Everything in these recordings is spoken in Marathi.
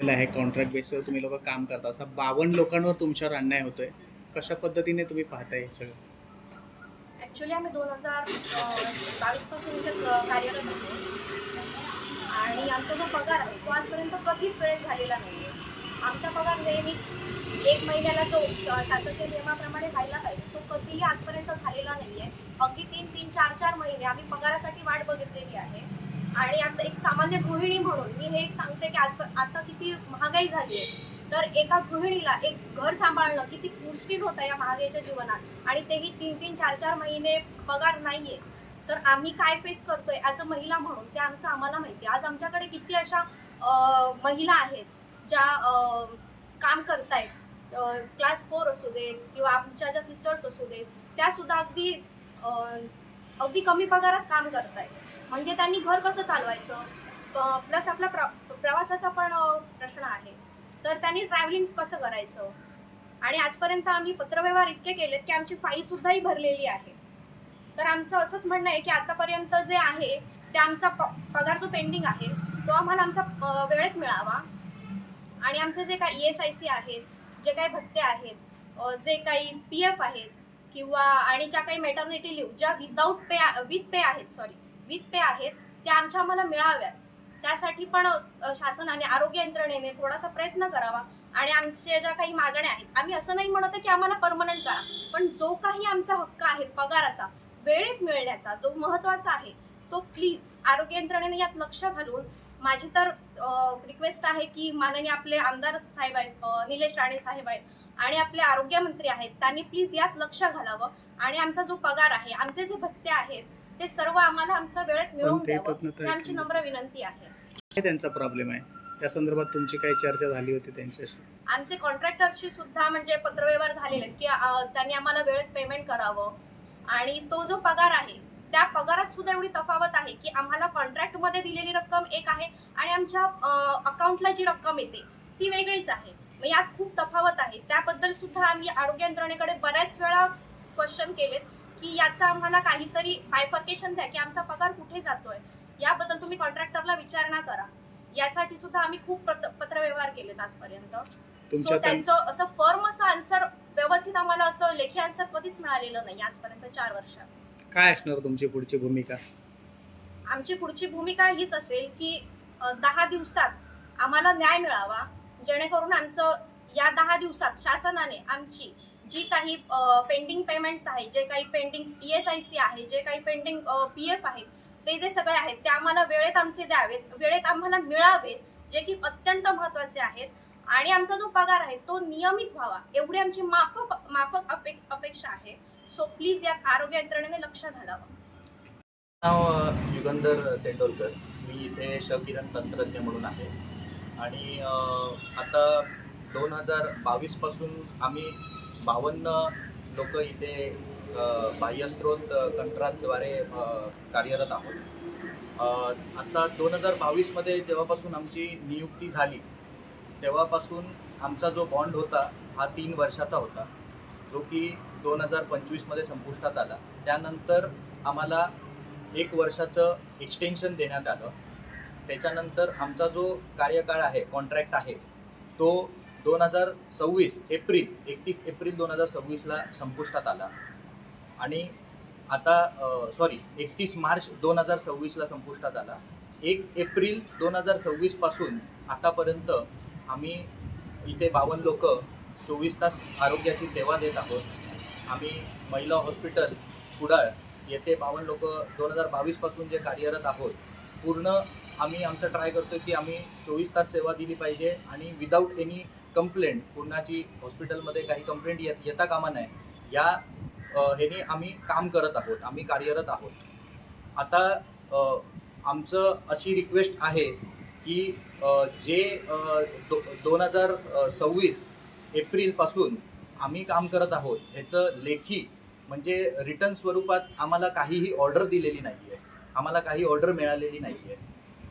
सांगितलं आहे कॉन्ट्रॅक्ट बेसवर तुम्ही लोक काम करता, असा 52 लोकांवर तुमच्यावर अन्याय होतोय. कशा पद्धतीने तुम्ही पाहताय हे सगळं? ॲक्च्युली आम्ही 2022 पासून इथे कार्यरत आहोत आणि आमचा जो पगार आहे तो आजपर्यंत कधीच वेळेत झालेला नाही आहे. आमचा पगार नेहमी 1 महिन्याला जो शासकीय नियमाप्रमाणे व्हायला पाहिजे तो कधीही आजपर्यंत झालेला नाही आहे. अगदी 3-3, 4-4 महिने आम्ही पगारासाठी वाट बघितलेली आहे. आणि आता एक सामान्य गृहिणी म्हणून मी हे एक सांगते की आता किती महागाई झाली आहे. तर एका गृहिणीला एक घर सांभाळणं किती मुश्किल होतं या महागाईच्या जीवनात आणि तेही 3-3, 4-4 महिने पगार नाहीये. तर आम्ही काय फेस करतोय ॲज अ महिला म्हणून ते आम्हाला माहिती आहे. आज आमच्याकडे किती अशा महिला आहेत ज्या काम करतायत, क्लास 4 असू देत किंवा आमच्या ज्या सिस्टर्स असू देत, त्या सुद्धा अगदी कमी पगारात काम करतायत. म्हणजे त्यांनी घर कसं चालवायचं, प्लस आपला प्रवासाचा पण प्रश्न आहे. तर त्यांनी ट्रॅव्हलिंग कसं करायचं. आणि आजपर्यंत आम्ही पत्रव्यवहार इतके केलेत की आमची फाईल सुद्धाही भरलेली आहे. तर आमचं असंच म्हणणं आहे की आतापर्यंत जे आहे ते आमचा पगार जो पेंडिंग आहे तो आम्हाला आमचा वेळेत मिळावा. आणि आमचे जे काही ESIC आहेत, जे काही भत्ते आहेत, जे काही PF आहेत किंवा आणि ज्या काही मॅटर्निटी लिव्ह ज्या विथ पे आहेत त्या आम्हाला मिळाव्यात. त्यासाठी पण शासनाने आरोग्य यंत्रणेने थोडासा प्रयत्न करावा. आणि आमच्या ज्या काही मागण्या आहेत, आम्ही असं नाही म्हणत की आम्हाला परमनंट करा, पण जो काही आमचा हक्क आहे पगाराचा वेळेत मिळण्याचा जो महत्त्वाचा आहे तो प्लीज आरोग्य यंत्रणेने यात लक्ष घालून. माझी तर रिक्वेस्ट आहे की माननीय आपले आमदार साहेब आहेत, निलेश राणे साहेब आहेत आणि आपले आरोग्यमंत्री आहेत, त्यांनी प्लीज यात लक्ष घालावं आणि आमचा जो पगार आहे, आमचे जे भत्ते आहेत ते सर्व आम्हाला आमच्या वेळेत मिळवून द्यावं, ही आमची नम्र विनंती आहे. काय त्यांचा प्रॉब्लेम आहे, त्या संदर्भात तुमची काही चर्चा झाली होती त्यांच्याशी? आमचे कॉन्ट्रॅक्टरशी सुद्धा म्हणजे पत्रव्यवहार झालेले आहेत की त्यांनी आम्हाला वेळेत पेमेंट करावं. आणि तो जो पगार आहे त्या पगारात सुद्धा एवढी तफावत आहे की आम्हाला कॉन्ट्रॅक्टमध्ये दिलेली रक्कम एक आहे आणि आमच्या अकाउंटला जी रक्कम येते ती वेगळीच आहे. मग यात खूप तफावत आहे. त्याबद्दल सुद्धा आम्ही आरोग्य यंत्रणेकडे बऱ्याच वेळा क्वेश्चन केलेत की याचा आम्हाला काहीतरी बायफर्केशन द्या की आमचा पगार कुठे जातोय, याबद्दल तुम्ही कॉन्ट्रॅक्टरला विचारणा करा. यासाठी सुद्धा आम्ही खूप पत्रव्यवहार केलेत आजपर्यंत. सो त्यांचं असं फर्म असं आन्सर व्यवस्थित आम्हाला असं लेखी आन्सर कधीच मिळालेलं नाही आजपर्यंत 4 वर्षात. काय असणार तुमची पुढची भूमिका? आमची पुढची भूमिका हीच असेल की 10 दिवसात आम्हाला न्याय मिळावा, जेणेकरून आमचं या 10 दिवसात शासनाने आमची जी काही पेंडिंग पेमेंट्स आहे, जे काही पेंडिंग ESIC आहे, जे काही पेंडिंग PF आहेत, ते जे सगळे आहेत ते आम्हाला वेळेत आमचे द्यावेत, वेळेत आम्हाला मिळावेत, जे की अत्यंत महत्त्वाचे आहेत. आणि आमचा जो पगार आहे तो नियमित व्हावा एवढी आमची माफक अपेक्षा आहे. सो प्लीज यात आरोग्य यंत्रणेने लक्ष घालावं. नाव युगंधर तेंडोलकर. मी इथे किरण तंत्रज्ञ म्हणून आहे आणि आता 2022 पासून आम्ही 52 लोक इथे बाह्यस्रोत कंत्राटद्वारे कार्यरत आहोत. आता 2022 मध्ये जेव्हापासून आमची नियुक्ती झाली तेव्हापासून आमचा जो बॉन्ड होता हा 3 वर्षाचा होता, जो की 2025 मध्ये संपुष्टात आला. त्यानंतर आम्हाला 1 वर्षाचं एक्सटेन्शन देण्यात आलं. त्याच्यानंतर आमचा जो कार्यकाळ आहे, कॉन्ट्रॅक्ट आहे, तो 31 एप्रिल 2026ला संपुष्टात आला. आणि आता 31 मार्च 2026ला संपुष्टात आला. 1 एप्रिल 2026 पासून आतापर्यंत आम्ही इथे 52 लोक 24 तास आरोग्याची सेवा देत आहोत. आम्ही महिला हॉस्पिटल कुडाळ येथे 52 लोक 2022 पासून जे कार्यरत आहोत. पूर्ण आम्ही आमचं ट्राय करतो की आम्ही 24 तास सेवा दिली पाहिजे आणि विदाऊट एनी कंप्लेंट, कोणाची हॉस्पिटलमध्ये काही कंप्लेंट येता कामा नये, या ह्याने आम्ही काम करत आहोत, आम्ही कार्यरत आहोत. आता आमचं अशी रिक्वेस्ट आहे की जे 2026 एप्रिलपासून आम्ही काम करत आहोत ह्याचं लेखी म्हणजे रिटर्न स्वरूपात आम्हाला काहीही ऑर्डर दिलेली नाही आहे, आम्हाला काही ऑर्डर मिळालेली नाही आहे.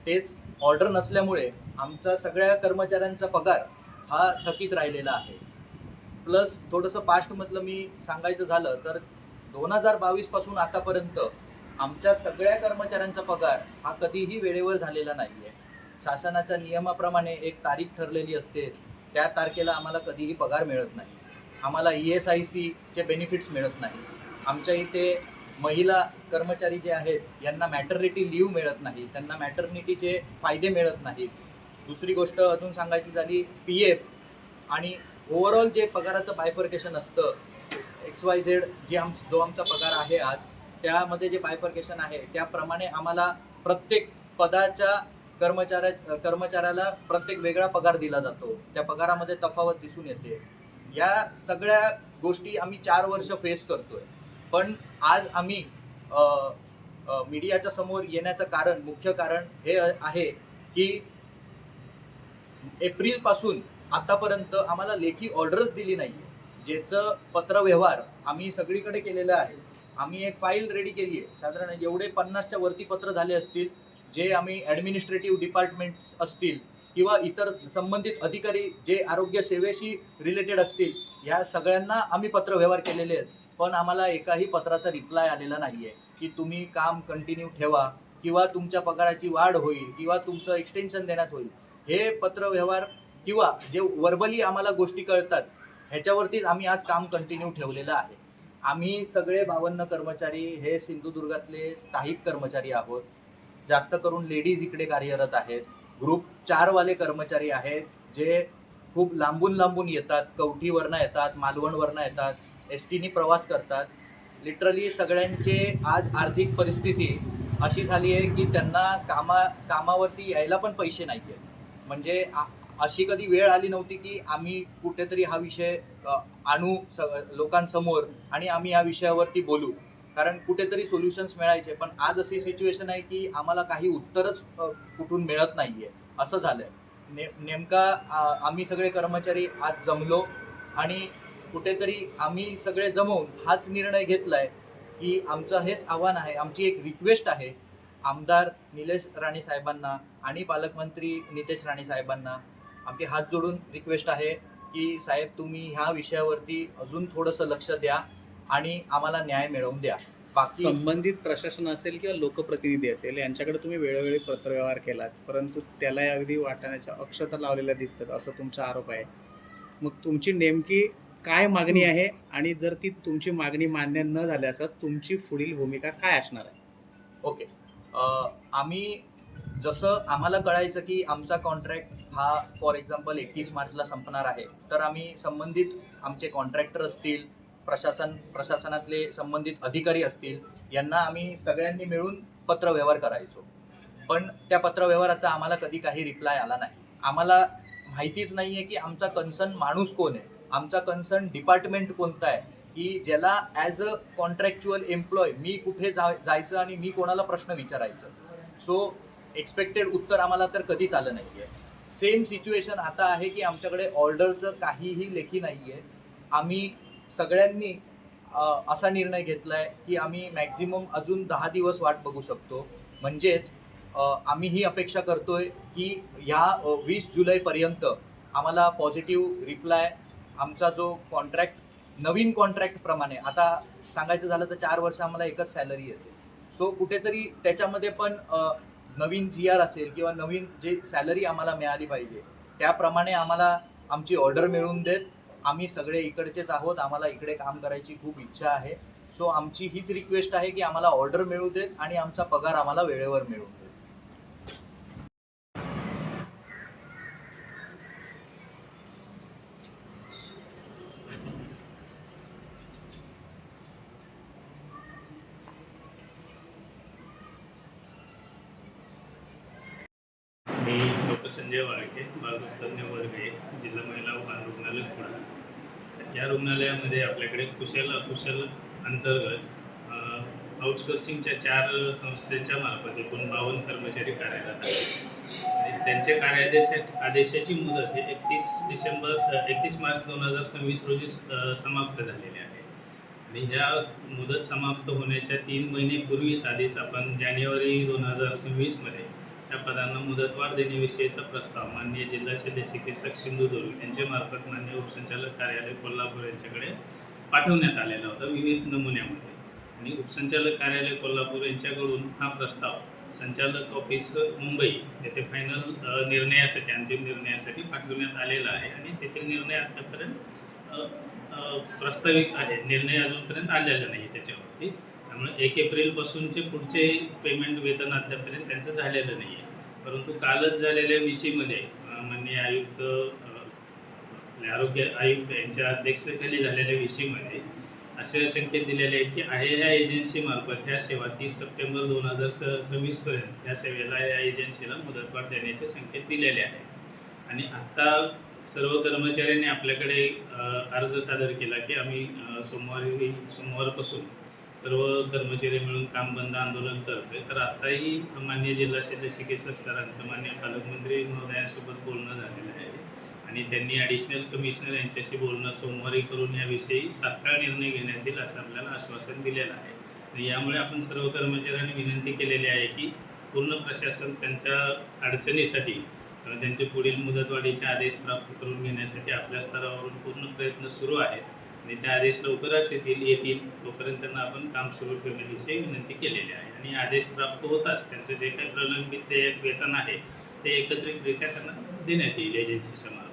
तेच ऑर्डर नसल्यामुळे आमचा सगळ्या कर्मचाऱ्यांचा पगार हा थकीत राहिलेला आहे. प्लस थोडंसं पास्टमधलं मी सांगायचं झालं तर 2022 पासून आतापर्यंत आमच्या सगळ्या कर्मचाऱ्यांचा पगार हा कधीही वेळेवर झालेला नाही आहे. शासनाच्या नियमाप्रमाणे एक तारीख ठरलेली असते, त्या तारखेला आम्हाला कधीही पगार मिळत नाही. आम्हाला ESICचे बेनिफिट्स मिळत नाही. आमच्या इथे महिला कर्मचारी जे आहेत यांना मॅटर्निटी लीव्ह मिळत नाही, त्यांना मॅटर्निटीचे फायदे मिळत नाहीत. दुसरी गोष्ट अजून सांगायची झाली, PF आणि ओव्हरऑल जे पगाराचं बायफर्केशन असतं, XYZ जो आमचा पगार आहे आज, त्यामध्ये जे बायफर्केशन आहे त्याप्रमाणे आम्हाला प्रत्येक पदाच्या कर्मचाऱ्याला प्रत्येक वेगळा पगार दिला जातो. त्या पगारामध्ये तफावत दिसून येते. या सगळ्या गोष्टी आम्ही 4 वर्ष फेस करतोय. पण आज आम्ही मीडियाच्या समोर येण्याचं मुख्य कारण हे आहे की एप्रिलपासून आतापर्यंत आम्हाला लेखी ऑर्डरच दिली नाही, ज्याचं पत्रव्यवहार आम्ही सगळीकडे केलेलं आहे. आम्ही एक फाईल रेडी केली आहे, साधारण एवढे 50च्या वरती पत्र झाले असतील, जे आम्ही ॲडमिनिस्ट्रेटिव्ह डिपार्टमेंट्स असतील किंवा इतर संबंधित अधिकारी जे आरोग्य सेवेशी रिलेटेड असतील, ह्या सगळ्यांना आम्ही पत्रव्यवहार केलेले आहेत. पण आम्हाला एकाही पत्राचा रिप्लाय आलेला नाही आहे की तुम्ही काम कंटिन्यू ठेवा किंवा तुमच्या पगाराची वाढ होईल किंवा तुमचं एक्सटेन्शन देण्यात होईल. हे पत्रव्यवहार किंवा जे वर्बली आम्हाला गोष्टी कळतात ह्याच्यावरतीच आम्ही आज काम कंटिन्यू ठेवलेलं आहे. आम्ही सगळे 52 कर्मचारी हे सिंधुदुर्गातले स्थायिक कर्मचारी आहोत. जास्त करून लेडीज इकडे कार्यरत आहेत. ग्रुप 4 वाले कर्मचारी आहेत जे खूप लांबून येतात, कवठीवरनं येतात, मालवणवरनं येतात, STनी प्रवास करतात. लिटरली सगळ्यांचे आज आर्थिक परिस्थिती अशी झाली आहे की त्यांना कामावरती यायला पण पैसे नाही आहेत. म्हणजे अशी कधी वेळ आली नव्हती की आम्ही कुठेतरी हा विषय आणू लोकांसमोर आणि आम्ही या विषयावरती बोलू, कारण कुठेतरी सोल्युशन्स मिळायचे. पण आज अशी सिच्युएशन आहे की आम्हाला काही उत्तरच कुठून मिळत नाही आहे, असं झालं आहे. नेमका आम्ही सगळे कर्मचारी आज जमलो आणि कुठेतरी आम्ही सगळे जमवून हाच निर्णय घेतला आहे की आमचं हेच आव्हान आहे, आमची एक रिक्वेस्ट आहे आमदार निलेश राणे साहेबांना आणि पालकमंत्री नितेश राणे साहेबांना. आमचे हात जोडून रिक्वेस्ट आहे की साहेब, तुम्ही ह्या विषयावरती अजून थोडंसं लक्ष द्या आणि आम्हाला न्याय मिळवून द्या. बाकी संबंधित प्रशासन असेल किंवा लोकप्रतिनिधी असेल यांच्याकडे तुम्ही वेळोवेळी पत्रव्यवहार केलात, परंतु त्याला अगदी वाटाण्याच्या अक्षता लावलेल्या दिसतात असं तुमचा आरोप आहे. मग तुमची नेमकी काय मागणी आहे आणि जर ती तुमची मागणी मान्य न झाल्यास तुमची पुढील भूमिका काय असणार आहे? ओके, आम्ही जसं आम्हाला कळायचं की आमचा कॉन्ट्रॅक्ट हा फॉर एक्झाम्पल 31 मार्चला संपणार आहे, तर आम्ही संबंधित आमचे कॉन्ट्रॅक्टर असतील, प्रशासनातले संबंधित अधिकारी असतील, यांना आम्ही सगळ्यांनी मिळून पत्रव्यवहार करायचो. पण त्या पत्रव्यवहाराचा आम्हाला कधी काही रिप्लाय आला नाही. आम्हाला माहितीच नाही आहे की आमचा कन्सर्न माणूस कोण आहे, आमचा कन्सर्न डिपार्टमेंट कोणता आहे, की ज्याला ॲज अ कॉन्ट्रॅक्च्युअल एम्प्लॉय मी कुठे जायचं आणि मी कोणाला प्रश्न विचारायचं. सो एक्सपेक्टेड उत्तर आम्हाला तर कधीच आलं नाही आहे. सेम सिच्युएशन आता आहे की आमच्याकडे ऑर्डरचं काहीही लेखी नाही आहे. आम्ही सगळ्यांनी असा निर्णय घेतला आहे की आम्ही मॅक्झिमम अजून 10 दिवस वाट बघू शकतो. म्हणजेच आम्ही ही अपेक्षा करतोय की ह्या 20 जुलैपर्यंत आम्हाला पॉझिटिव्ह रिप्लाय, आमचा जो कॉन्ट्रॅक्ट नवीन कॉन्ट्रॅक्टप्रमाणे, आता सांगायचं झालं तर 4 वर्ष आम्हाला एकच सॅलरी येते. सो कुठेतरी त्याच्यामध्ये पण नवीन GR असेल किंवा नवीन जे सॅलरी आम्हाला मिळाली पाहिजे त्याप्रमाणे आम्हाला आमची ऑर्डर मिळवून देत. आम्ही सगळे इकडचेच आहोत, आम्हाला इकडे काम करायची खूप इच्छा आहे. सो आमची हीच रिक्वेस्ट आहे की आम्हाला ऑर्डर मिळू देत आणि आमचा पगार आम्हाला वेळेवर मिळवून देत. मी डॉक्टर संजय वाळके, बालतज्ञ वर्ग 1, जिल्हा महिला व बाल रुग्णालय पुणे. या रुग्णालयामध्ये आपल्याकडे कुशल अंतर्गत आउटसोर्सिंगच्या 4 संस्थेच्या मार्फत एकूण 52 कर्मचारी कार्यरत आहेत आणि त्यांच्या आदेशाची मुदत हे 31 मार्च 2026 रोजी समाप्त झालेली आहे. आणि ह्या मुदत समाप्त होण्याच्या 3 महिनेपूर्वीच आधीच आपण जानेवारी 2026 त्या पदांना मुदतवाढ देण्याविषयीचा प्रस्ताव माननीय जिल्हा शल्य चिकित्सक सिंधुदुर्ग यांच्यामार्फत माननीय उपसंचालक कार्यालय कोल्हापूर यांच्याकडे पाठवण्यात आलेला होता विविध नमुन्यामध्ये. आणि उपसंचालक कार्यालय कोल्हापूर यांच्याकडून हा प्रस्ताव संचालक ऑफिस मुंबई येथे फायनल निर्णयासाठी, अंतिम निर्णयासाठी पाठवण्यात आलेला आहे आणि तेथील निर्णय आतापर्यंत प्रस्तावित आहे. निर्णय अजूनपर्यंत आलेला नाही त्याच्यावरती. त्यामुळे 1 एप्रिलपासूनचे पुढचे पेमेंट वेतन अद्यापर्यंत त्यांचं झालेलं नाही आहे. परंतु कालच झालेल्या VC-मध्ये माननीय आयुक्त, आपले आरोग्य आयुक्त यांच्या अध्यक्षतेखाली झालेल्या VC-मध्ये असे संकेत दिलेले आहेत की ह्या एजन्सीमार्फत ह्या सेवा 30 सप्टेंबर 2026 पर्यंत या सेवेला, या एजन्सीला मुदतवाढ देण्याचे संकेत दिलेले आहेत. आणि आत्ता सर्व कर्मचाऱ्यांनी आपल्याकडे अर्ज सादर केला की आम्ही सोमवारपासून सर्व कर्मचारी मिळून काम बंद आंदोलन करतोय. तर आत्ताही माननीय जिल्हा शल्य चिकित्सक सरांचं माननीय पालकमंत्री महोदयांसोबत बोलणं झालेलं आहे आणि त्यांनी ॲडिशनल कमिशनर यांच्याशी बोलणं सोमवारी करून याविषयी तात्काळ निर्णय घेण्यात येईल असं आपल्याला आश्वासन दिलेलं आहे. आणि यामुळे आपण सर्व कर्मचाऱ्यांनी विनंती केलेली आहे की पूर्ण प्रशासन त्यांच्या अडचणीसाठी, त्यांचे पुढील मुदतवाढीचे आदेश प्राप्त करून घेण्यासाठी आपल्या स्तरावरून पूर्ण प्रयत्न सुरू आहेत आणि ते आदेश लवकरच येतील तोपर्यंत त्यांना आपण काम सुरू ठेवण्याविषयी विनंती केलेली आहे. आणि आदेश प्राप्त होताच त्यांचं जे काही प्रलंबित वेतन आहे ते एकत्रितरित्या त्यांना देण्यात येईल एजन्सीच्या मार्फत.